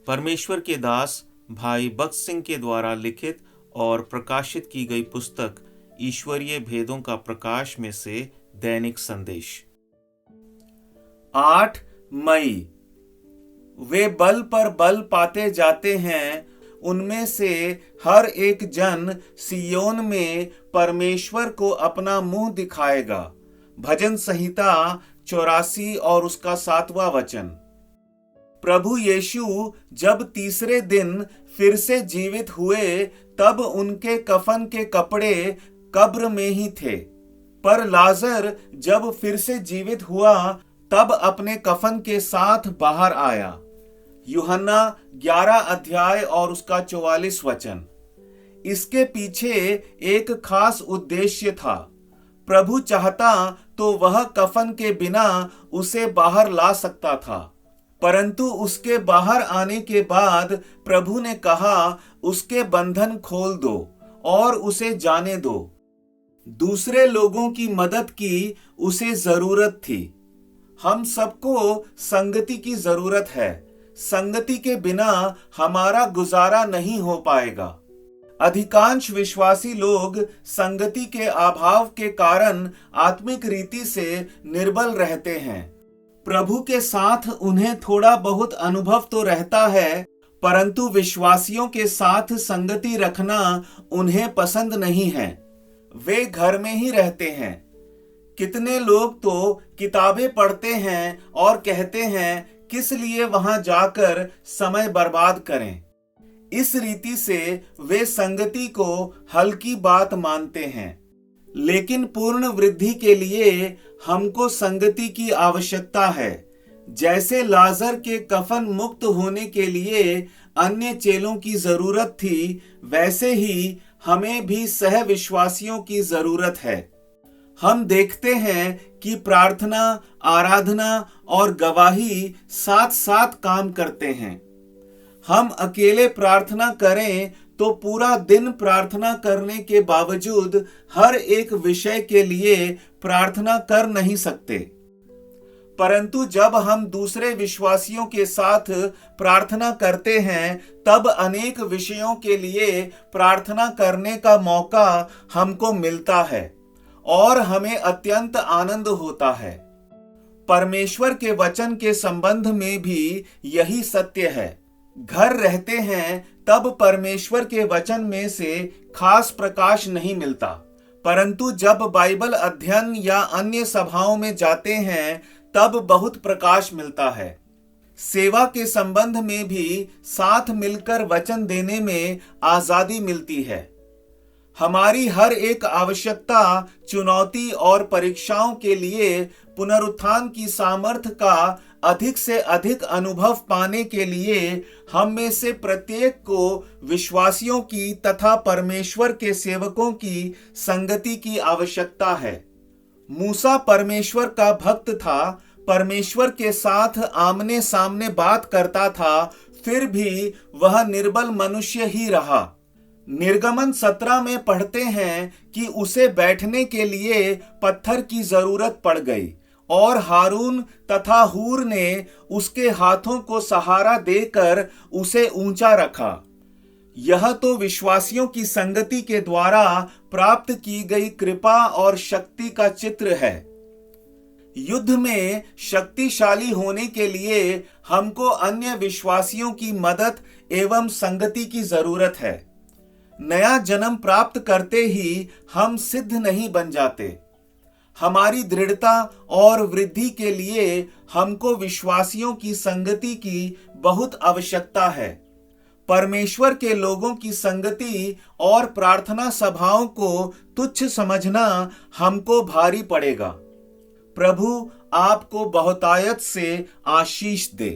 परमेश्वर के दास भाई बख्श सिंह के द्वारा लिखित और प्रकाशित की गई पुस्तक ईश्वरीय भेदों का प्रकाश में से दैनिक संदेश। 8 मई। वे बल पर बल पाते जाते हैं, उनमें से हर एक जन सियोन में परमेश्वर को अपना मुंह दिखाएगा। भजन संहिता 84 और उसका 7वां वचन। प्रभु यीशु जब तीसरे दिन फिर से जीवित हुए तब उनके कफन के कपड़े कब्र में ही थे, पर लाजर जब फिर से जीवित हुआ तब अपने कफन के साथ बाहर आया। यूहन्ना 11 अध्याय और उसका 44 वचन। इसके पीछे एक खास उद्देश्य था। प्रभु चाहता तो वह कफन के बिना उसे बाहर ला सकता था, परंतु उसके बाहर आने के बाद प्रभु ने कहा, उसके बंधन खोल दो और उसे जाने दो। दूसरे लोगों की मदद की उसे जरूरत थी। हम सबको संगति की जरूरत है। संगति के बिना हमारा गुजारा नहीं हो पाएगा। अधिकांश विश्वासी लोग संगति के अभाव के कारण आत्मिक रीति से निर्बल रहते हैं। प्रभु के साथ उन्हें थोड़ा बहुत अनुभव तो रहता है, परंतु विश्वासियों के साथ संगति रखना उन्हें पसंद नहीं है। वे घर में ही रहते हैं। कितने लोग तो किताबें पढ़ते हैं और कहते हैं, किस लिए वहां जाकर समय बर्बाद करें। इस रीति से वे संगति को हल्की बात मानते हैं, लेकिन पूर्ण वृद्धि के लिए हमको संगति की आवश्यकता है। जैसे लाजर के कफन मुक्त होने के लिए अन्य चेलों की जरूरत थी, वैसे ही हमें भी सह विश्वासियों की जरूरत है। हम देखते हैं कि प्रार्थना, आराधना और गवाही साथ साथ काम करते हैं। हम अकेले प्रार्थना करें तो पूरा दिन प्रार्थना करने के बावजूद हर एक विषय के लिए प्रार्थना कर नहीं सकते, परंतु जब हम दूसरे विश्वासियों के साथ प्रार्थना करते हैं तब अनेक विषयों के लिए प्रार्थना करने का मौका हमको मिलता है और हमें अत्यंत आनंद होता है। परमेश्वर के वचन के संबंध में भी यही सत्य है। घर रहते हैं तब परमेश्वर के वचन में से खास प्रकाश नहीं मिलता, परंतु जब बाइबल अध्ययन या अन्य सभाओं में जाते हैं तब बहुत प्रकाश मिलता है। सेवा के संबंध में भी साथ मिलकर वचन देने में आजादी मिलती है। हमारी हर एक आवश्यकता, चुनौती और परीक्षाओं के लिए पुनरुत्थान की सामर्थ्य का अधिक से अधिक अनुभव पाने के लिए हम में से प्रत्येक को विश्वासियों की तथा परमेश्वर के सेवकों की संगति की आवश्यकता है। मूसा परमेश्वर का भक्त था, परमेश्वर के साथ आमने सामने बात करता था, फिर भी वह निर्बल मनुष्य ही रहा। निर्गमन 17 में पढ़ते हैं कि उसे बैठने के लिए पत्थर की जरूरत पड़ गई और हारून तथा हूर ने उसके हाथों को सहारा देकर उसे ऊंचा रखा। यह तो विश्वासियों की संगति के द्वारा प्राप्त की गई कृपा और शक्ति का चित्र है। युद्ध में शक्तिशाली होने के लिए हमको अन्य विश्वासियों की मदद एवं संगति की जरूरत है। नया जन्म प्राप्त करते ही हम सिद्ध नहीं बन जाते। हमारी दृढ़ता और वृद्धि के लिए हमको विश्वासियों की संगति की बहुत आवश्यकता है। परमेश्वर के लोगों की संगति और प्रार्थना सभाओं को तुच्छ समझना हमको भारी पड़ेगा। प्रभु आपको बहुतायत से आशीष दे।